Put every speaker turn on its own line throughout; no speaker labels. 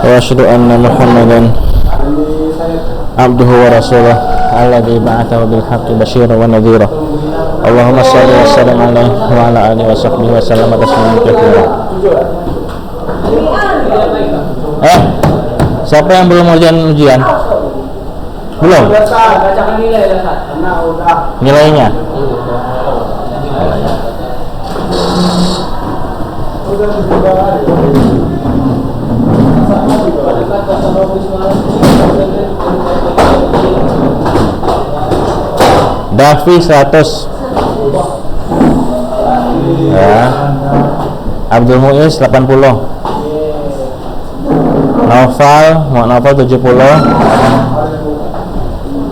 wa asyhadu anna Muhammadan abduhu wa rasuluh alladzi ba'athahu bil haqqi basyiran wa nadhira. Allahumma shalli wa sallim alaihi wa ala alihi wa sahbihi wa sallam tasliman katsira. Siapa yang belum ujian? Belum?
Bacakan nilai lah,
Nilainya? Dafi 100 ya. Abdul Muiz 80, Noval 70,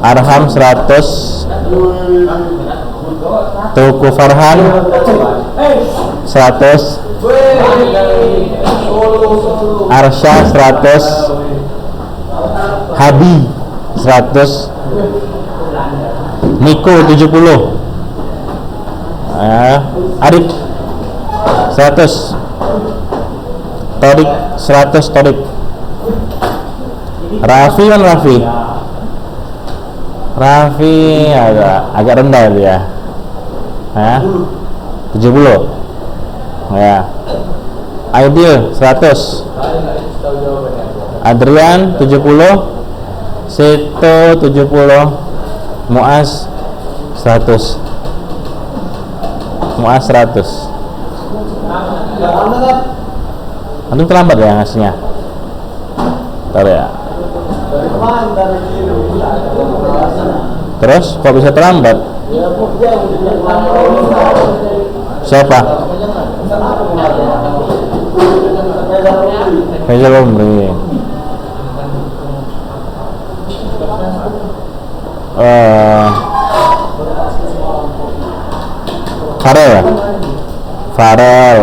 Arham 100, Tuku Farhan 100, Arsya 100, Habi 100, Niko 70, Arif 100, Torik 100, Torik. Raffi kan Raffi agak rendah dia. 70. Ya. Aidil 100. Adrian 70. Seto 70. Muaz 100. Muaz 100. Antum terlambat ya ngasihnya. Bentar ya. Terus kok bisa terlambat? Siapa? Faisal Omri. Farel ya? Farel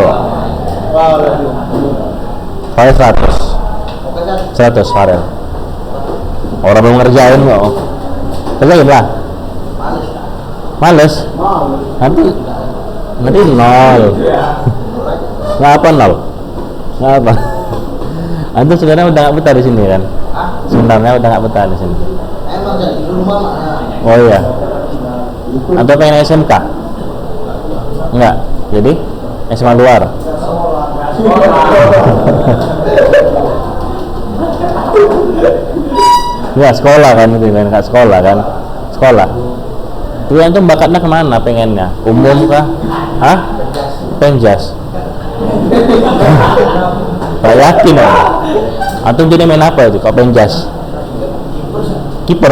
100 Farel. Orang belum ngerjain kok. Kerjain lah. Males. Nanti 0. Ngapa 0? Ngapa? Antum sebenarnya udah nggak betah di sini kan? Sebenarnya udah nggak betah di sini. Oh iya. Atau pengen SMK? Enggak. Jadi SMA luar. Ya sekolah kan itu kan, nggak sekolah kan? Sekolah. Itu antum bakatnya kemana pengennya? Umum kah? Penjas. Gak yakin ya? Antum jadi main apa itu? Kok penjas? Kiper.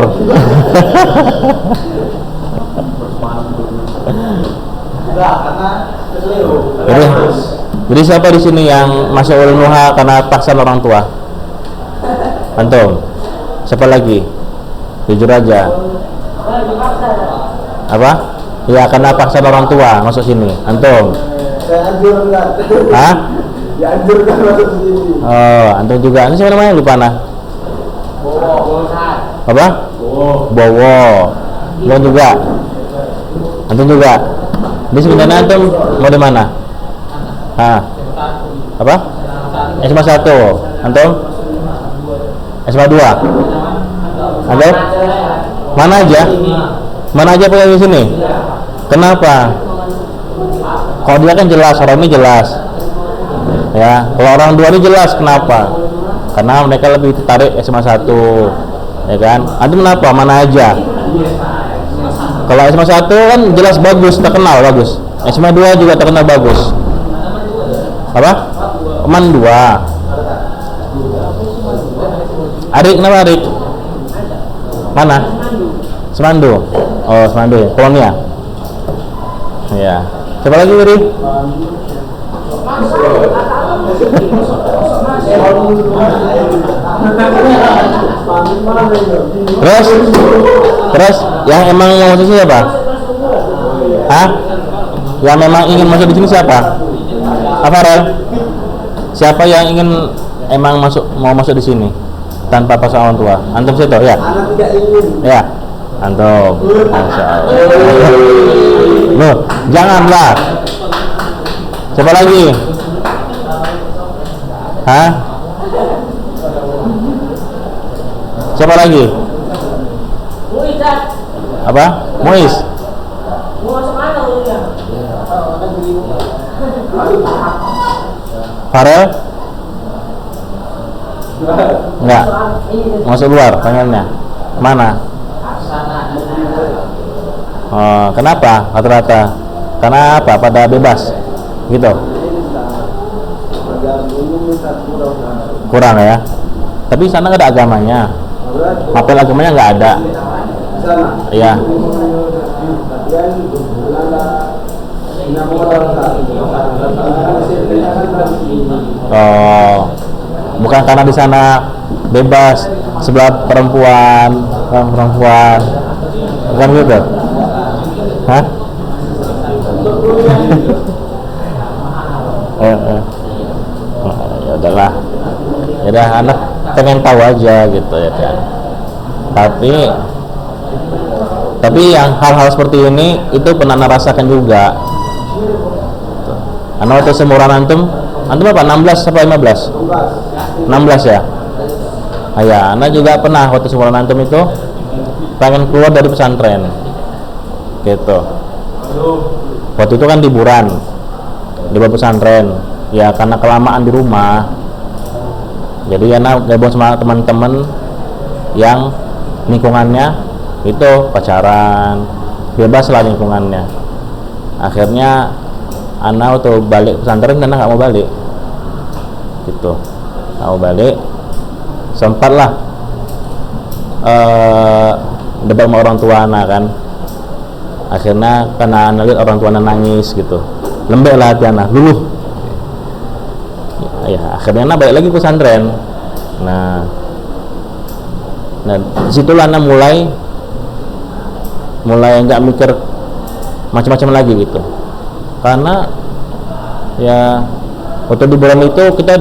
Jadi siapa di sini yang masuk ulumuha karena paksaan orang tua? Antum? Siapa lagi? Jujur aja. Apa? Ya karena paksaan orang tua masuk sini. Antum?
Dianjurkan masuk sini.
Oh, antum juga. Ini siapa namanya? Lupa nah. Apa? Bowo. Bowo juga. Antum juga. Ini sebenarnya antum mau di mana? Apa? SMA 1. Antum? SMA 2. Antum? Mana aja? Mana aja punya di sini? Kenapa? Kalau dia kan jelas, orang ini jelas. Ya, kalau orang dua ini jelas kenapa? Karena mereka lebih tertarik SMA 1. Ya kan? Antum kenapa? Mana aja? Kalau SMA 1 kan jelas bagus, terkenal bagus. SMA 2 juga terkenal bagus. Apa? Teman 2. Arik, kenapa Arik? Mana? Semandu. Oh, Semandu ya. Polonia. Ya. Siapa lagi, Wiri? Terus Terus yang emang mau masuk sini siapa? Hah? Yang memang ingin masuk di sini siapa? Farel? Siapa yang ingin emang mau masuk di sini tanpa pasangan orang tua? Antum situ ya?
Anak tidak ingin.
Ya, antum. Masya Allah. Loh, janganlah. Siapa lagi? Hah? Siapa lagi? Apa? Muiz. Farel? Enggak. Masuk luar pengennya. Mana? Oh, kenapa? Rata-rata. Karena apa? Pada bebas. Gitu. Kurang ya. Tapi sana nggak ada agamanya. Mapel agamanya nggak ada. Iya. Oh, bukan karena di sana bebas sebelah perempuan, bukan gitu? Hah? Ya udahlah, ya udah anak pengen tahu aja gitu ya kan. Tapi yang hal-hal seperti ini itu pernah Ana rasakan juga. Ana waktu seumuran antum apa? 16 sampai 15? 16 ya? Ya, Ana juga pernah waktu seumuran antum itu pengen keluar dari pesantren. Gitu. Waktu itu kan liburan di pesantren. Ya karena kelamaan di rumah. Jadi Ana gabung sama teman-teman yang lingkungannya itu pacaran, bebas lah lingkungannya. Akhirnya Ana waktu balik pesantren Ana nggak mau balik, gitu, nggak mau balik. Sempatlah debat sama orang tua Ana kan. Akhirnya karena Ana lihat orang tua Ana nangis gitu, lembek lah hati Ana dulu. Ya akhirnya Ana balik lagi ke pesantren. Nah disitulah Ana mulai nggak mikir macam-macam lagi gitu, karena ya waktu liburan itu kita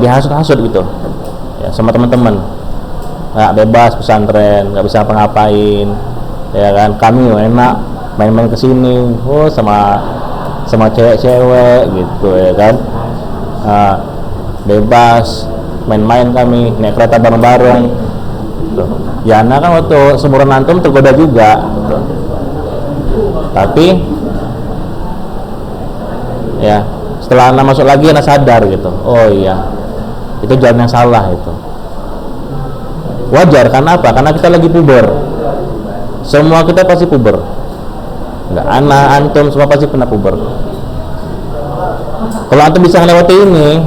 dihasut-hasut gitu ya sama teman-teman, nggak bebas pesantren, nggak bisa apa-ngapain ya kan. Kami enak main-main kesini sama cewek-cewek gitu ya kan. Bebas main-main, kami naik kereta bareng-bareng. Ya Ana kan waktu seumuran antum tergoda juga gitu. Tapi ya setelah Ana masuk lagi Ana sadar gitu, oh iya itu jalan yang salah itu. Wajar, karena apa? Karena kita lagi puber. Semua kita pasti puber. Enggak, Ana, antum semua pasti pernah puber. Kalau antum bisa melewati ini,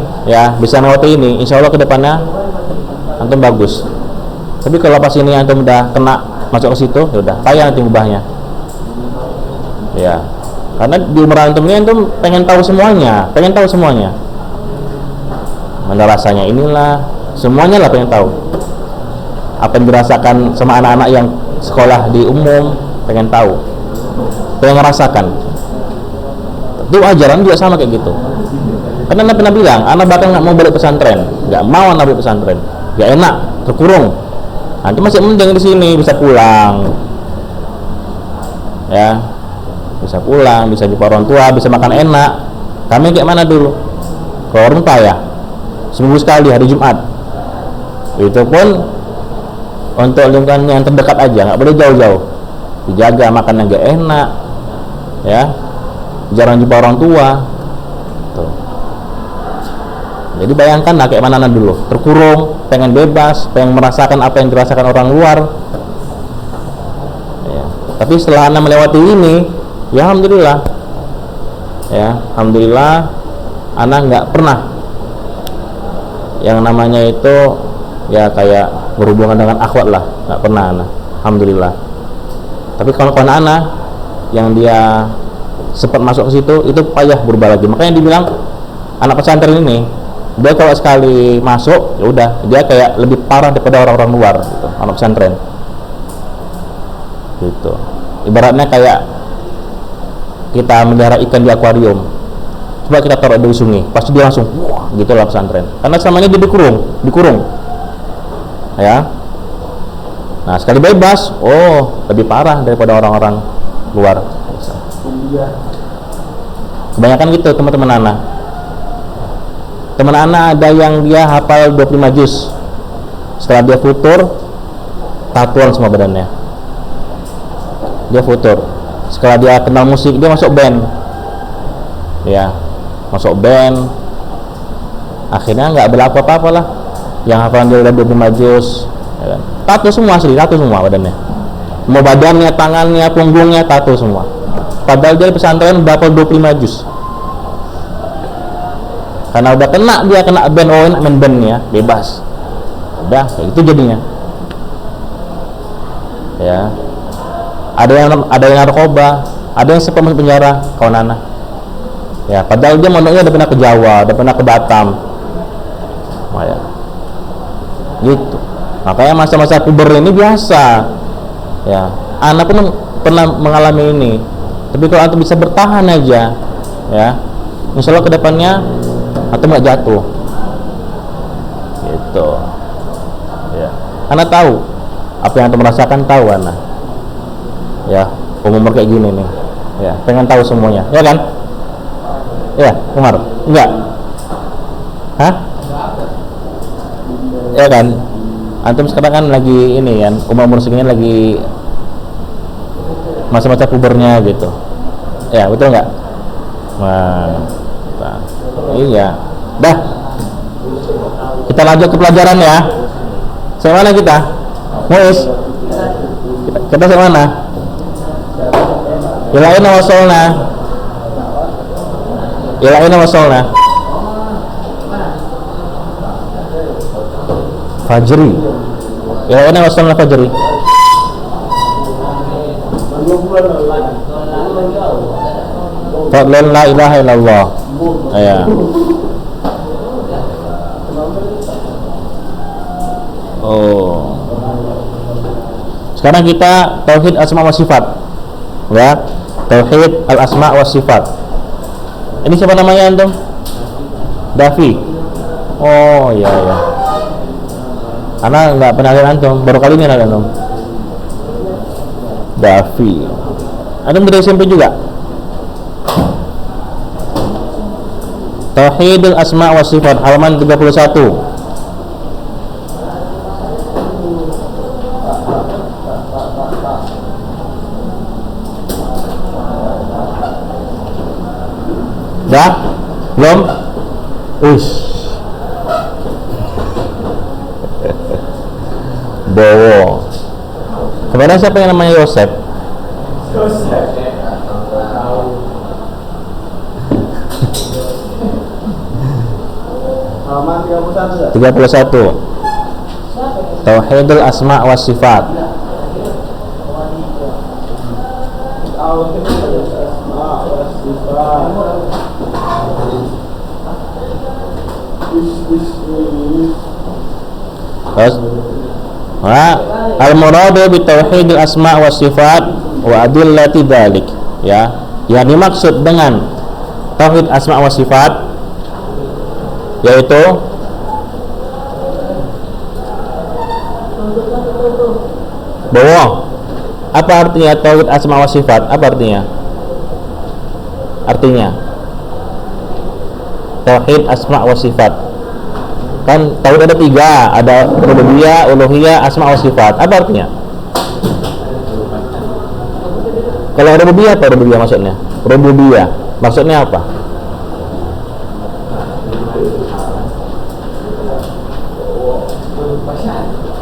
insya Allah kedepannya antum bagus. Tapi kalau pas ini antum udah kena masuk ke situ, ya udah payah nanti ubahnya. Ya, karena di umur antum ini antum pengen tahu semuanya. Mana rasanya inilah, semuanya lah pengen tahu. Apa yang dirasakan sama anak-anak yang sekolah di umum, pengen tahu, pengen ngerasakan. Itu ajaran juga sama kayak gitu. Karena Anda pernah bilang, Anda bahkan nggak mau balik pesantren, nggak mau Anda balik pesantren, nggak enak, terkurung. Nanti masih mending di sini bisa pulang, ya, bisa pulang, bisa jumpa orang tua, bisa makan enak. Kami kayak mana dulu? Ke warung ya, seminggu sekali hari Jumat. Itu pun untuk lingkungan yang terdekat aja, nggak boleh jauh-jauh. Dijaga makannya nggak enak, ya, jarang jumpa orang tua. Tuh. Jadi bayangkan lah kayak mana Anda dulu, terkurung, pengen bebas, pengen merasakan apa yang dirasakan orang luar ya. Tapi setelah Anda melewati ini, ya alhamdulillah Anda nggak pernah yang namanya itu ya kayak berhubungan dengan akhwat lah, nggak pernah Anda, alhamdulillah. Tapi kalau Anda yang dia sempat masuk ke situ, itu payah berubah lagi. Makanya dibilang anak pesantren ini Dia kalau sekali masuk, ya udah, dia kayak lebih parah daripada orang-orang luar, gitu, anak pesantren. Gitu. Ibaratnya kayak kita melihara ikan di akuarium. Coba kita taruh di sungai, pasti dia langsung, wah, gitu lah pesantren. Karena selama ini dia dikurung, ya. Nah, sekali bebas, oh, lebih parah daripada orang-orang luar. Kebanyakan gitu teman-teman anak. Teman anak ada yang dia hafal 25 juz. Setelah dia futur, tatuan semua badannya. Dia futur. Setelah dia kenal musik, dia masuk band. Ya, masuk band. Akhirnya nggak berlaku apa-apa lah. Yang hafalan dia udah 25 juz, ya kan? Tato semua, asli tato semua badannya. Mau badannya, tangannya, punggungnya tato semua. Padahal dia di pesantren berapa 25 juz. Karena udah kena band, oh enak main band ya, bebas. Udah, kayak gitu jadinya. Ya. Ada yang narkoba, ada yang sempat masuk penjara, kawan anak. Ya, padahal dia mondoknya udah pernah ke Jawa, udah pernah ke Batam. Oh, ya. Gitu. Makanya masa-masa puber ini biasa. Ya, anak pun pernah mengalami ini. Tapi kalau antum bisa bertahan aja, ya, insya Allah kedepannya atau nggak jatuh, gitu. Ya, anak tahu apa yang antum merasakan, tahu anak. Ya, umur kayak gini nih, ya, pengen tahu semuanya, ya kan? Ya, Umar, enggak? Hah? Ya kan? Antum sekarang kan lagi ini kan, umur segini lagi masa-masa pubernya gitu. Ya, betul nggak? Nah, iya. Dah. Kita lanjut ke pelajaran ya. Sampai mana kita? Muis. Kita sampai mana? Ilaina wasolna. Ilaina wasolna. Fajri. Ilaina wasolna fajri. Fadlan la ilaha illallah. Ya. Oh. Sekarang kita tauhid asma wa sifat. Ya. Tauhid al asma wa sifat. Ini siapa namanya antum? Davi. Oh, iya ya. Ana enggak pernah lihat antum, baru kali ini lihat antum. Davi. Antum dari SMP juga? Tauhidul asma wa sifat halaman 31. Dah? Belum? Ush. Bowo. Kepada siapa yang namanya Yosef?
Halaman 31.
31. Tauhidul asma wa sifat. Terus al-muradu bi tauhidil asma wa sifat wa adillati dzalik, ya. Yang dimaksud dengan tauhid asma wa sifat yaitu bahwa apa artinya tauhid asma wa sifat? Apa artinya? Artinya tauhid asma wa sifat. Kan tauhid ada 3, ada rububiyah, uluhiyah, asma wa sifat. Apa artinya? Kalau rububiyah apa rububiyah maksudnya? Rububiyah maksudnya apa?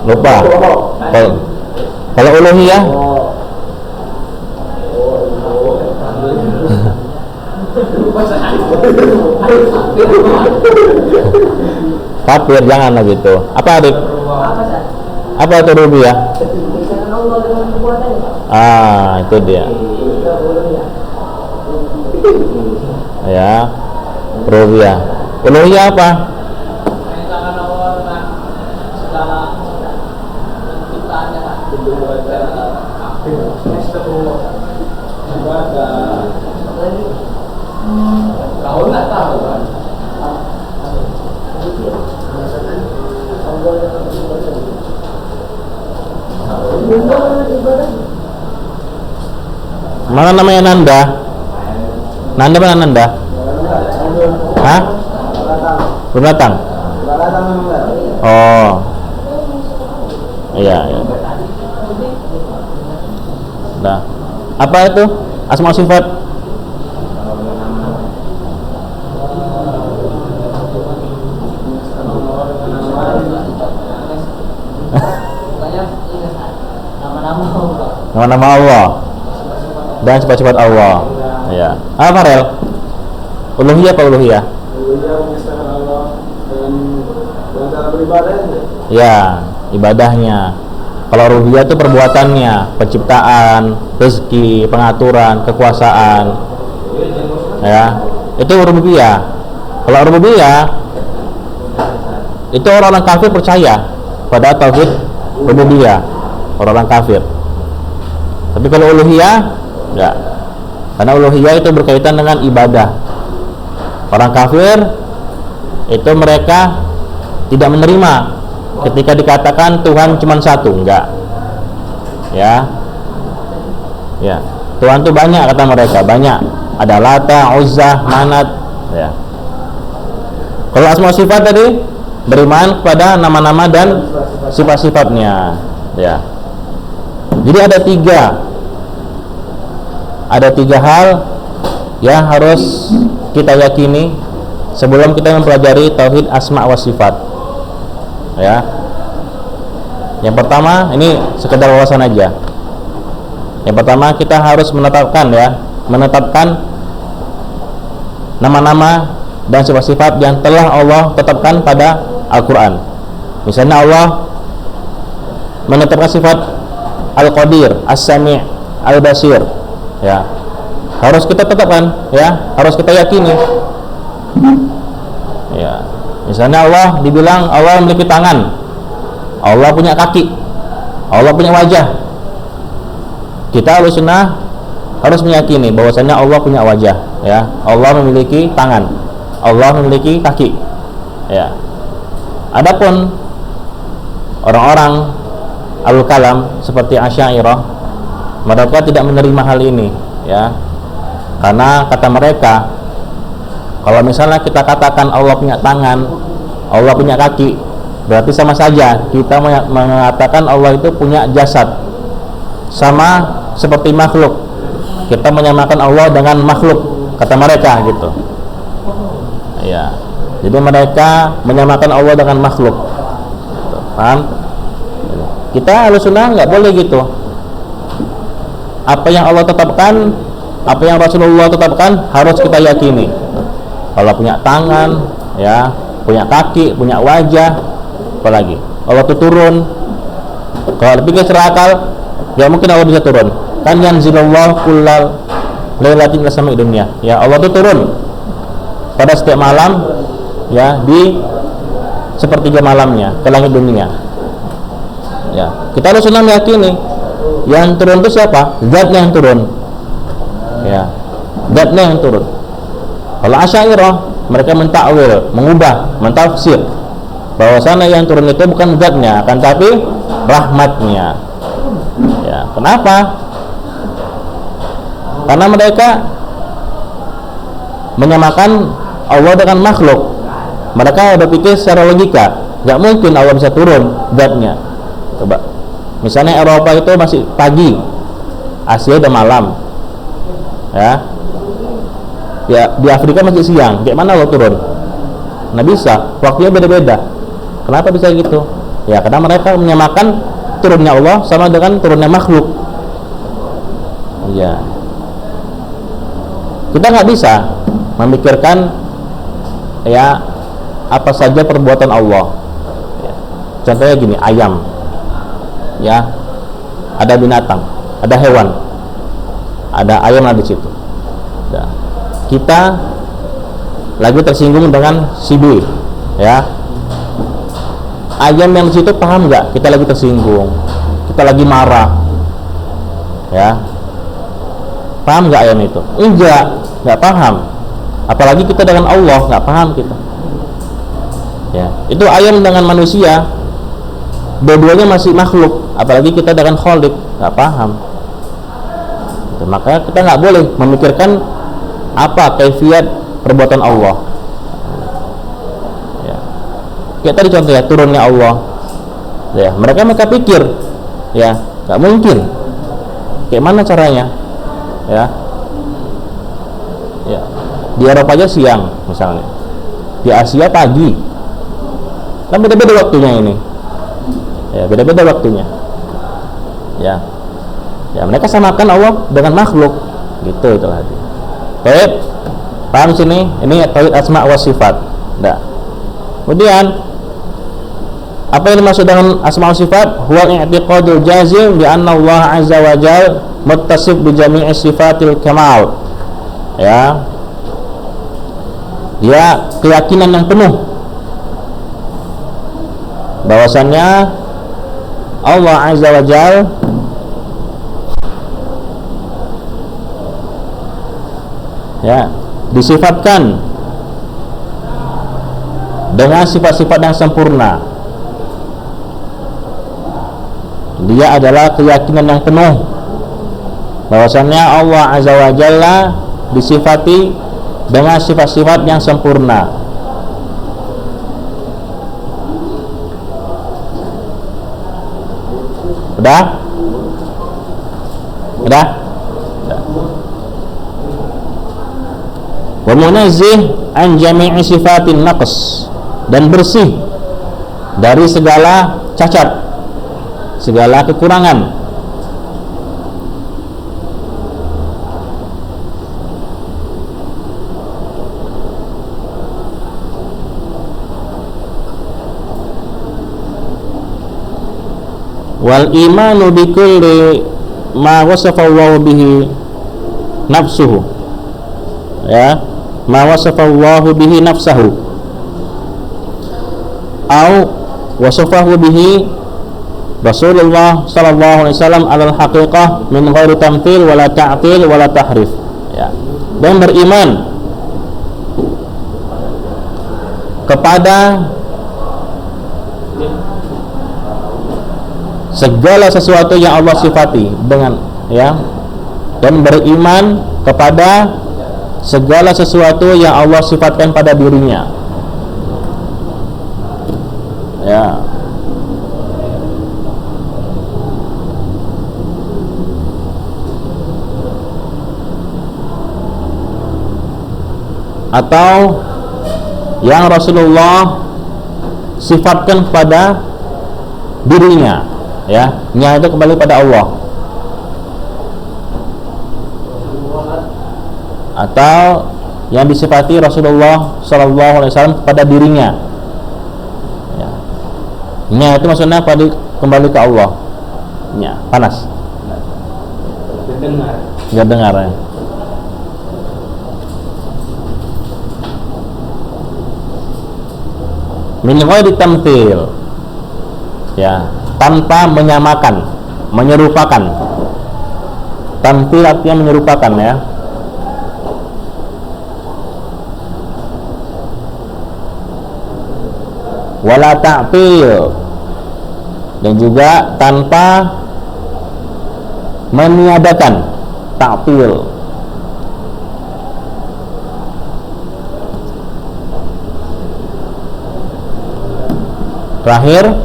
Lupa. Kalau uluhiyah kafir, janganlah gitu. Apa adik? Apa itu rububiyah? Ah, itu dia. Ya, rububiyah. Uluhiyah apa?
perkataannya kan. Kau nggak tahu kan?
Mana namanya Nanda? Nanda mana Nanda? Hah? Belum datang? Oh. Iya, iya. Nah, apa itu? Asma sifat? Nama-nama Allah dan sifat-sifat Allah. Ya. Apa Rel? Uluhiyah apa uluhiyah? Ya, ibadahnya. Kalau rububiyah itu perbuatannya, penciptaan, rezeki, pengaturan, kekuasaan. Ya, itu rububiyah. Kalau rububiyah itu orang-orang kafir percaya pada tauhid rububiyah, orang-orang kafir. Tapi kalau uluhiyah enggak. Karena uluhiyah itu berkaitan dengan ibadah. Orang kafir itu mereka tidak menerima ketika dikatakan Tuhan cuma satu, enggak. Ya. Ya. Tuhan itu banyak kata mereka, banyak. Ada Lata, Uzza, Manat, ya. Kalau asma sifat tadi beriman kepada nama-nama dan sifat-sifatnya, ya. Jadi ada tiga hal yang harus kita yakini sebelum kita mempelajari tauhid asma wa sifat. Ya. Yang pertama, ini sekedar wawasan aja. Yang pertama kita harus menetapkan nama-nama dan sifat-sifat yang telah Allah tetapkan pada Al-Quran. Misalnya Allah menetapkan sifat Al-Qadir, As-Sami', Al-Basir. Ya, harus kita tetapkan, ya, harus kita yakini. Ya, misalnya Allah dibilang Allah memiliki tangan, Allah punya kaki, Allah punya wajah. Kita Ahlussunnah harus meyakini bahwasanya Allah punya wajah, ya, Allah memiliki tangan, Allah memiliki kaki. Ya. Adapun orang-orang Al-Kalam seperti Asy'ariyah, mereka tidak menerima hal ini, ya, karena kata mereka kalau misalnya kita katakan Allah punya tangan, Allah punya kaki, berarti sama saja kita mengatakan Allah itu punya jasad, sama seperti makhluk. Kita menyamakan Allah dengan makhluk, kata mereka gitu. Ya, jadi mereka menyamakan Allah dengan makhluk. Paham? Kita Ahlussunnah nggak boleh gitu. Apa yang Allah tetapkan, apa yang Rasulullah tetapkan harus kita yakini. Allah punya tangan, ya, punya kaki, punya wajah, apalagi Allah itu turun. Kalau dipikir secara akal, ya mungkin Allah bisa turun. Kan yanzilullah kullal lailatin ila sama'i dunya. Ya, Allah itu turun pada setiap malam, ya, di sepertiga malamnya ke langit dunia. Ya, kita harus meyakini yang turun itu siapa? Zatnya yang turun. Ya, zatnya yang turun. Kalau Asy'ariyah, mereka mentakwil, mengubah, mentafsir bahwasanya yang turun itu bukan zatnya, akan tapi rahmatnya. Ya, kenapa? Karena mereka menyamakan Allah dengan makhluk. Mereka berpikir secara logika, nggak mungkin Allah bisa turun zatnya. Coba, misalnya Eropa itu masih pagi, Asia udah malam, ya. Ya, di Afrika masih siang. Kayak mana Allah turun? Nggak bisa, waktunya beda-beda. Kenapa bisa gitu? Ya, karena mereka menyamakan turunnya Allah sama dengan turunnya makhluk. Ya, kita nggak bisa memikirkan, ya, apa saja perbuatan Allah. Ya. Contohnya gini, ayam, ya, ada binatang, ada hewan, ada ayam ada di situ. Ya. Kita lagi tersinggung dengan si B, ya. Ayam yang di situ paham nggak? Kita lagi tersinggung. kita lagi marah, ya, paham nggak ayat itu? Nggak paham. Apalagi kita dengan Allah, nggak paham kita. Ya, itu ayat dengan manusia, dua-duanya masih makhluk, apalagi kita dengan Khalik, nggak paham. Makanya kita nggak boleh memikirkan apa kaifiat perbuatan Allah. Ya. Kayak tadi contoh ya, turunnya Allah. Ya, mereka pikir, ya, nggak mungkin. Kayak mana caranya? Ya, ya. Di Eropa aja siang, misalnya. Di Asia pagi. Kan beda-beda waktunya ini. Ya, beda-beda waktunya. Ya. Ya, mereka samakan Allah dengan makhluk. Gitu itu tadi. Baik. Paham sini? Ini tauhid asma wa sifat. Nah. Kemudian apa yang dimaksud dengan asma wa sifat? Huwa i'tiqadul jazim bi anna Allah azza wa jalla muttasif bi jami'i sifatil kamal. Ya. Dia keyakinan yang penuh bahwasannya Allah azza wa jalla ya disifatkan dengan sifat-sifat yang sempurna. Dia adalah keyakinan yang penuh bahwasannya Allah azza wa jalla disifati dengan sifat-sifat yang sempurna. Udah? Wa munazzih an jami'i sifatin naqs, dan bersih dari segala cacat, segala kekurangan. Wal imanu bi kulli ma wasafa Allah bihi nafsuhu, ya, ma wasafa Allah bihi nafsahu au wasafahu bihi Rasulullah sallallahu alaihi wasallam alal haqiqah min ghairi tamthil wala ta'til wala tahrif, ya. Dan beriman kepada segala sesuatu yang Allah sifati dengan, ya, dan beriman kepada segala sesuatu yang Allah sifatkan pada dirinya, ya. Atau yang Rasulullah sifatkan pada dirinya, ya, nya itu kembali pada Allah. Atau yang disifati Rasulullah sallallahu alaihi wasallam kepada dirinya, ya. Nya itu maksudnya kembali ke Allah. Nya panas. Enggak dengar ya. Min ghairi tamthil, ya, tanpa menyamakan, menyerupakan. Tamthil artinya menyerupakan, ya. Wala ta'til, dan juga tanpa meniadakan, ta'til. Terakhir,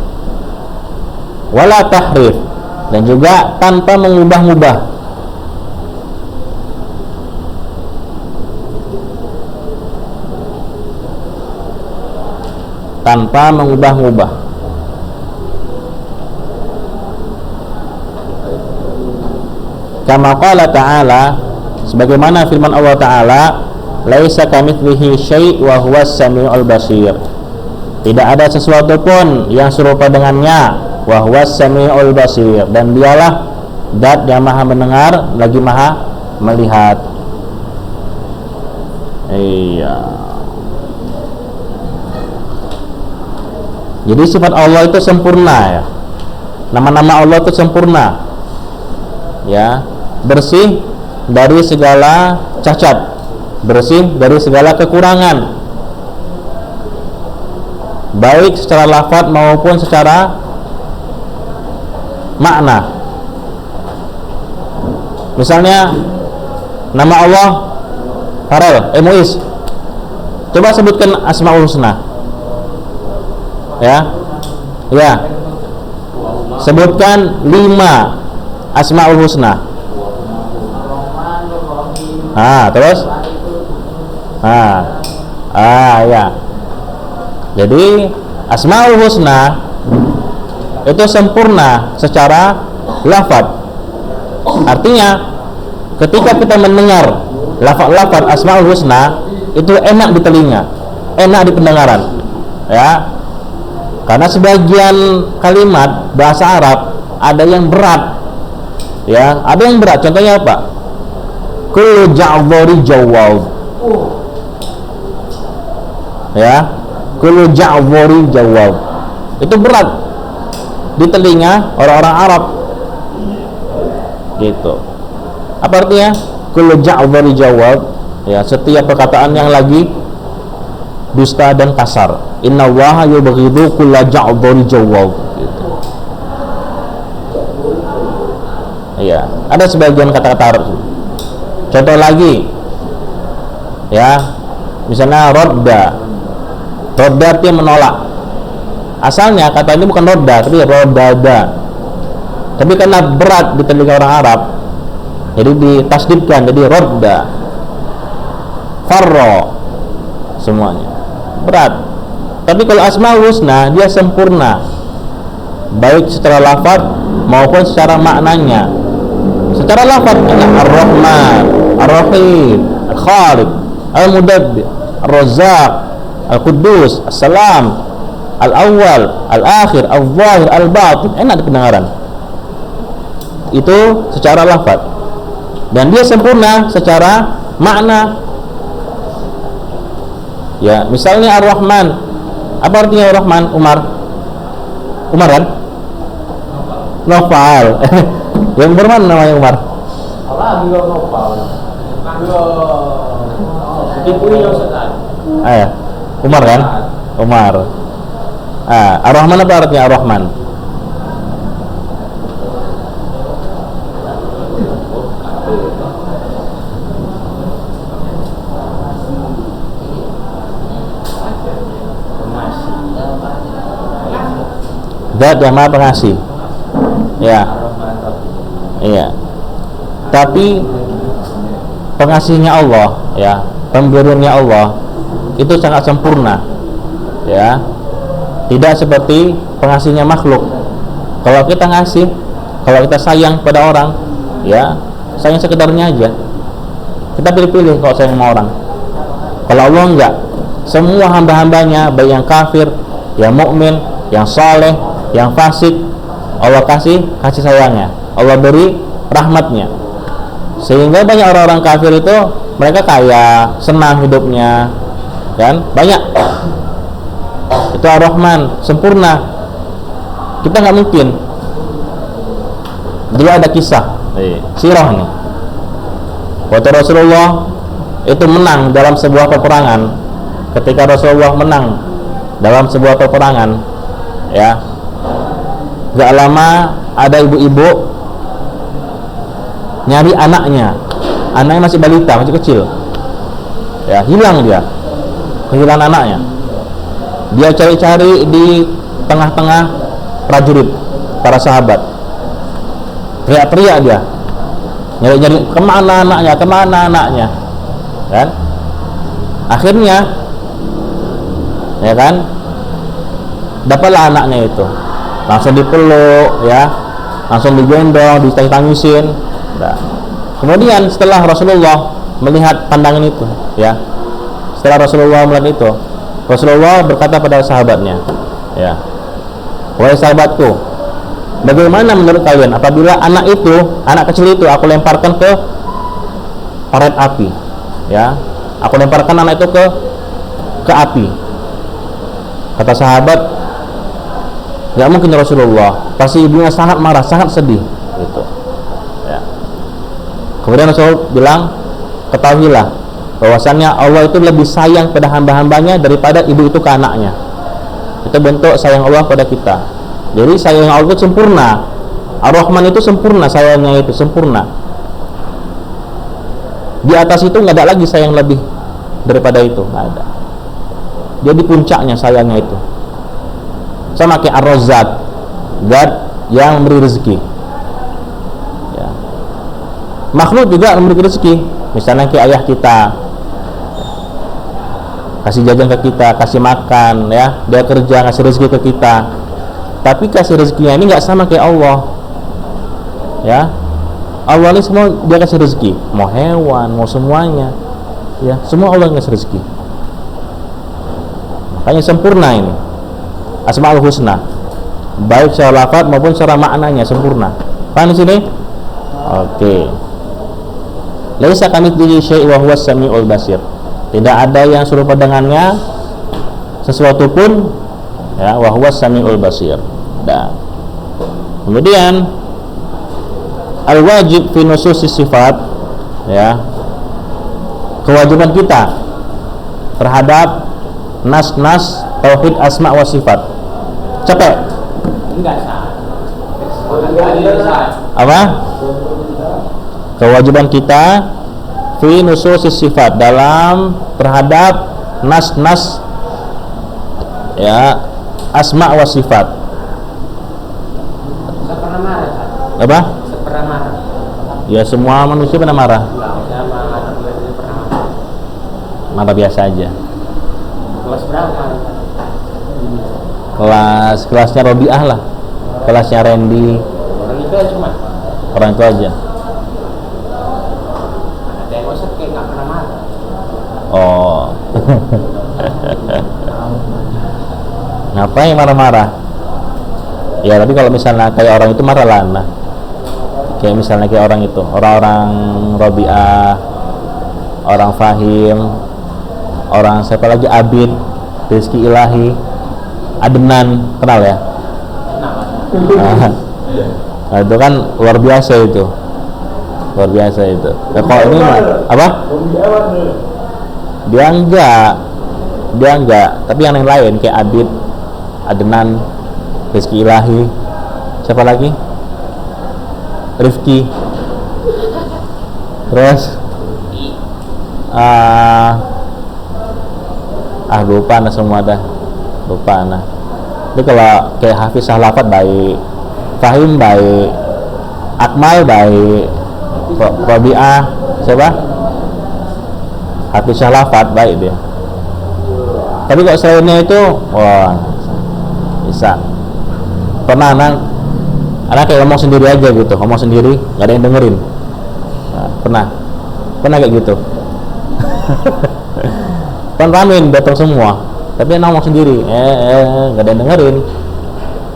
wala tahrif, dan juga tanpa mengubah-ubah. Tanpa mengubah-ubah. Kama qala ta'ala, sebagaimana firman Allah Ta'ala, laisa kamitslihi syai' wa huwas samiul basir. Tidak ada sesuatu pun yang serupa dengannya, wa huwas samiul basir, dan dialah zat yang maha mendengar lagi maha melihat. Iya. Jadi sifat Allah itu sempurna, ya. Nama-nama Allah itu sempurna, ya, bersih dari segala cacat, bersih dari segala kekurangan, baik secara lafaz maupun secara makna. Misalnya nama Allah Farel, Muiz, coba sebutkan Asmaul Husna. Ya, sebutkan 5 Asmaul Husna. Terus? Ya. Jadi Asmaul Husna itu sempurna secara lafaz. Artinya ketika kita mendengar lafaz Asmaul Husna itu enak di telinga, enak di pendengaran, ya. Karena sebagian kalimat bahasa Arab ada yang berat, ya, ada yang berat. Contohnya apa? Kullu ja'dhari jawab, ya, kullu ja'dhari jawab, itu berat di telinga orang-orang Arab, gitu. Apa artinya? Kullu ja'dhari jawab, ya, setiap perkataan yang lagi dusta dan kasar. Innallaha yubghidu kulla ja'dhari jawab, gitu. Iya, ada sebagian kata-kata Arab. Contoh lagi, ya, misalnya rodda artinya menolak. Asalnya kata ini bukan rodda, tapi rodada. Tapi karena berat di telinga orang Arab, jadi ditasdidkan jadi rodda. Farro, semuanya berat. Tapi kalau Asmaul Husna dia sempurna, baik secara lafaz maupun secara maknanya. Secara lafaz Ar-Rahman, Ar-Rahim, Al-Khaliq, Al-Mudabbir, Ar-Razzaq, Al-Quddus, As-Salam, Al-Awwal, Al-Akhir, Al-Zahir, Al-Batin, enak di pendengaran. Itu secara lafaz. Dan dia sempurna secara makna. Ya, misalnya Ar-Rahman. Apa artinya Ar-Rahman? Umar kan? Nofal. Yang bermana namanya Umar?
Allah juga nopal. Ibunya Ustaz.
Umar kan? Umar. Ar-Rahman apa artinya Ar-Rahman? Zat yang Maha Pengasih. Ya. Iya. Tapi pengasihnya Allah, ya, pemberiannya Allah itu sangat sempurna, ya. Tidak seperti pengasihnya makhluk. Kalau kita ngasih, kalau kita sayang pada orang, ya, sayang sekedarnya aja. Kita pilih-pilih kalau sayang sama orang. Kalau Allah enggak, semua hamba-hambanya, baik yang kafir, yang mukmin, yang saleh, yang fasik, Allah kasih sayangnya, Allah beri rahmatnya. Sehingga banyak orang-orang kafir itu mereka kaya, senang hidupnya, kan? Banyak. Itu Ar-Rahman, sempurna. Kita nggak mungkin. Dulu ada kisah sirah nih. Waktu Rasulullah itu menang dalam sebuah peperangan. Ketika Rasulullah menang dalam sebuah peperangan, ya, gak lama ada ibu-ibu nyari anaknya masih balita, masih kecil, ya, hilang dia, kehilangan anaknya. Dia cari-cari di tengah-tengah prajurit, para sahabat, teriak-teriak dia, nyari-nyari kemana anaknya, kan? Akhirnya, ya kan, dapatlah anaknya itu. Langsung dipeluk, ya, langsung digendong, ditangisin. Nah, kemudian setelah Rasulullah melihat pandangan itu, ya, setelah Rasulullah melihat itu, Rasulullah berkata pada sahabatnya, ya, wahai sahabatku, bagaimana menurut kalian apabila anak kecil itu aku lemparkan ke paret api, ya, aku lemparkan anak itu ke api. Kata sahabat, Nggak mungkin Rasulullah. Pasti ibunya sangat marah, sangat sedih. Gitu. Ya. Kemudian Rasul bilang, ketahuilah bahwasannya Allah itu lebih sayang pada hamba-hambanya daripada ibu itu ke anaknya. Itu bentuk sayang Allah pada kita. Jadi sayang Allah itu sempurna. Ar-Rahman itu sempurna, sayangnya itu sempurna. Di atas itu nggak ada lagi sayang lebih daripada itu, nggak ada. Dia di puncaknya sayangnya itu. Sama kayak Ar-Razzaq, zat yang memberi rezeki. Ya. Makhluk juga memberi rezeki. Misalnya kayak ayah kita, kasih jajan ke kita, kasih makan, ya, dia kerja ngasih rezeki ke kita. Tapi kasih rezekinya ini nggak sama kayak Allah, ya. Allah ini semua dia kasih rezeki, mau hewan, mau semuanya, ya, semua Allah ngasih rezeki. Makanya sempurna ini Asmaul Husna, baik secara lafaz maupun secara maknanya sempurna. Paham di sini? Oke. Laisa kamitslihi syai' wa huwas samiul basir. Tidak ada yang serupa dengannya sesuatu pun, ya, wa huwas samiul basir. Dan kemudian al-wajib fi nususis sifat, ya, kewajiban kita terhadap nas-nas tauhid asma wa sifat. Capek?
Enggak sah.
Apa? Kewajiban kita fi nususis sifat, dalam terhadap nas-nas, ya, asma wa sifat.
Pernah marah?
Apa?
Pernah marah?
Ya, semua manusia pernah marah. Marah biasa aja.
Kelas berapa?
Kelasnya Robiah lah, kelasnya Randy,
Orang itu cuma
orang itu aja.
ada yang ngosek kayak nggak pernah marah.
Oh. Ngapain marah-marah? Ya, tapi kalau misalnya kayak orang itu marah lah, nah. Kayak misalnya kayak orang itu, orang-orang Robiah, orang Fahim, orang siapa lagi, Abid, Rizki Ilahi, Adnan, kenal ya? Nah, itu kan luar biasa itu, luar biasa itu. Ya, kalau ini apa? Dia enggak, tapi yang lain kayak Abid, Adnan, Rizki Ilahi, siapa lagi? Rifki, terus lupa nah semua dah, lupa nah. Ini kalau kayak Hafiz Sahlafat baik, Fahim baik, Akmal baik, Robiah siapa? Hafiz Sahlafat baik dia. Tapi kok selainnya itu, wah, bisa. Pernah anak kayak ngomong sendiri aja gitu, ngomong sendiri, nggak ada yang dengerin. Nah, pernah kayak gitu. Kan ramein datang semua, tapi dia ngomong sendiri, nggak ada yang dengerin.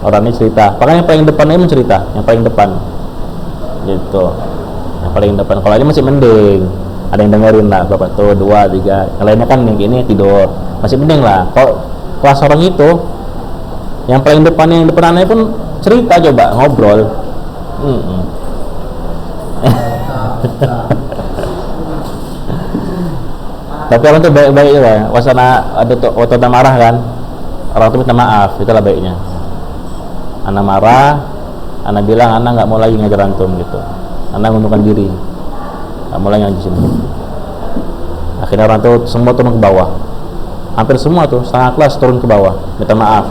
Orangnya cerita, makanya yang paling depannya mencerita, yang paling depan, gitu, yang paling depan. Kalau ini masih mending, ada yang dengerin lah, berapa tuh, 2, 3. Yang lainnya kan yang gini tidur, masih mending lah. Kalau kelas orang itu, yang paling depan, yang depannya pun cerita, coba ngobrol. Tapi orang tuh baik-baik juga. Wasana ada tuh waktu ada marah kan, orang tuh minta maaf, itulah baiknya. Anak marah, anak bilang anak nggak mau lagi ngajar antum gitu. Anak mengundurkan diri, nggak mau lagi ngajar sini. Akhirnya orang tuh semua turun ke bawah, hampir semua tuh setengah kelas turun ke bawah, minta maaf.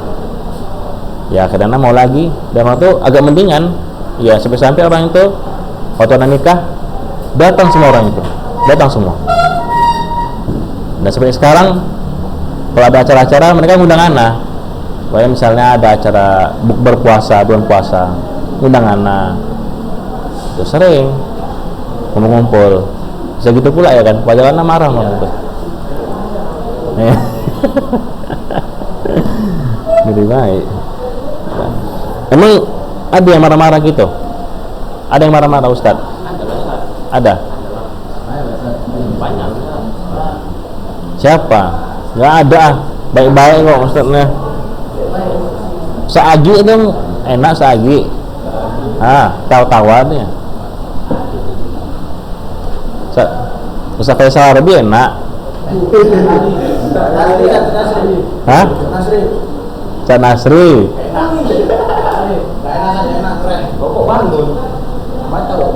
Ya akhirnya anak mau lagi, dan orang tuh agak mendingan. Ya sampai orang itu waktu anak nikah datang semua, orang itu datang semua. Dan seperti sekarang kalau ada acara-acara mereka ngundang anak. Kayak misalnya ada acara bukber puasa, bulan puasa, ngundang anak. Itu sering ngumpul. Bisa gitu pula ya kan. Padahal anak marah malah itu. Jadi baik. Emang ada yang marah-marah gitu? Ada yang marah-marah Ustaz? Ada.
Banyak.
Siapa? Nggak ada. Baik-baik kok Ustaznya. Saagi dong, enak saagi. Tahu-tahuannya. Ustaz Faisal Arabi enak. Hah? Cak Nasri.
Kok Bandung? Apa tahu?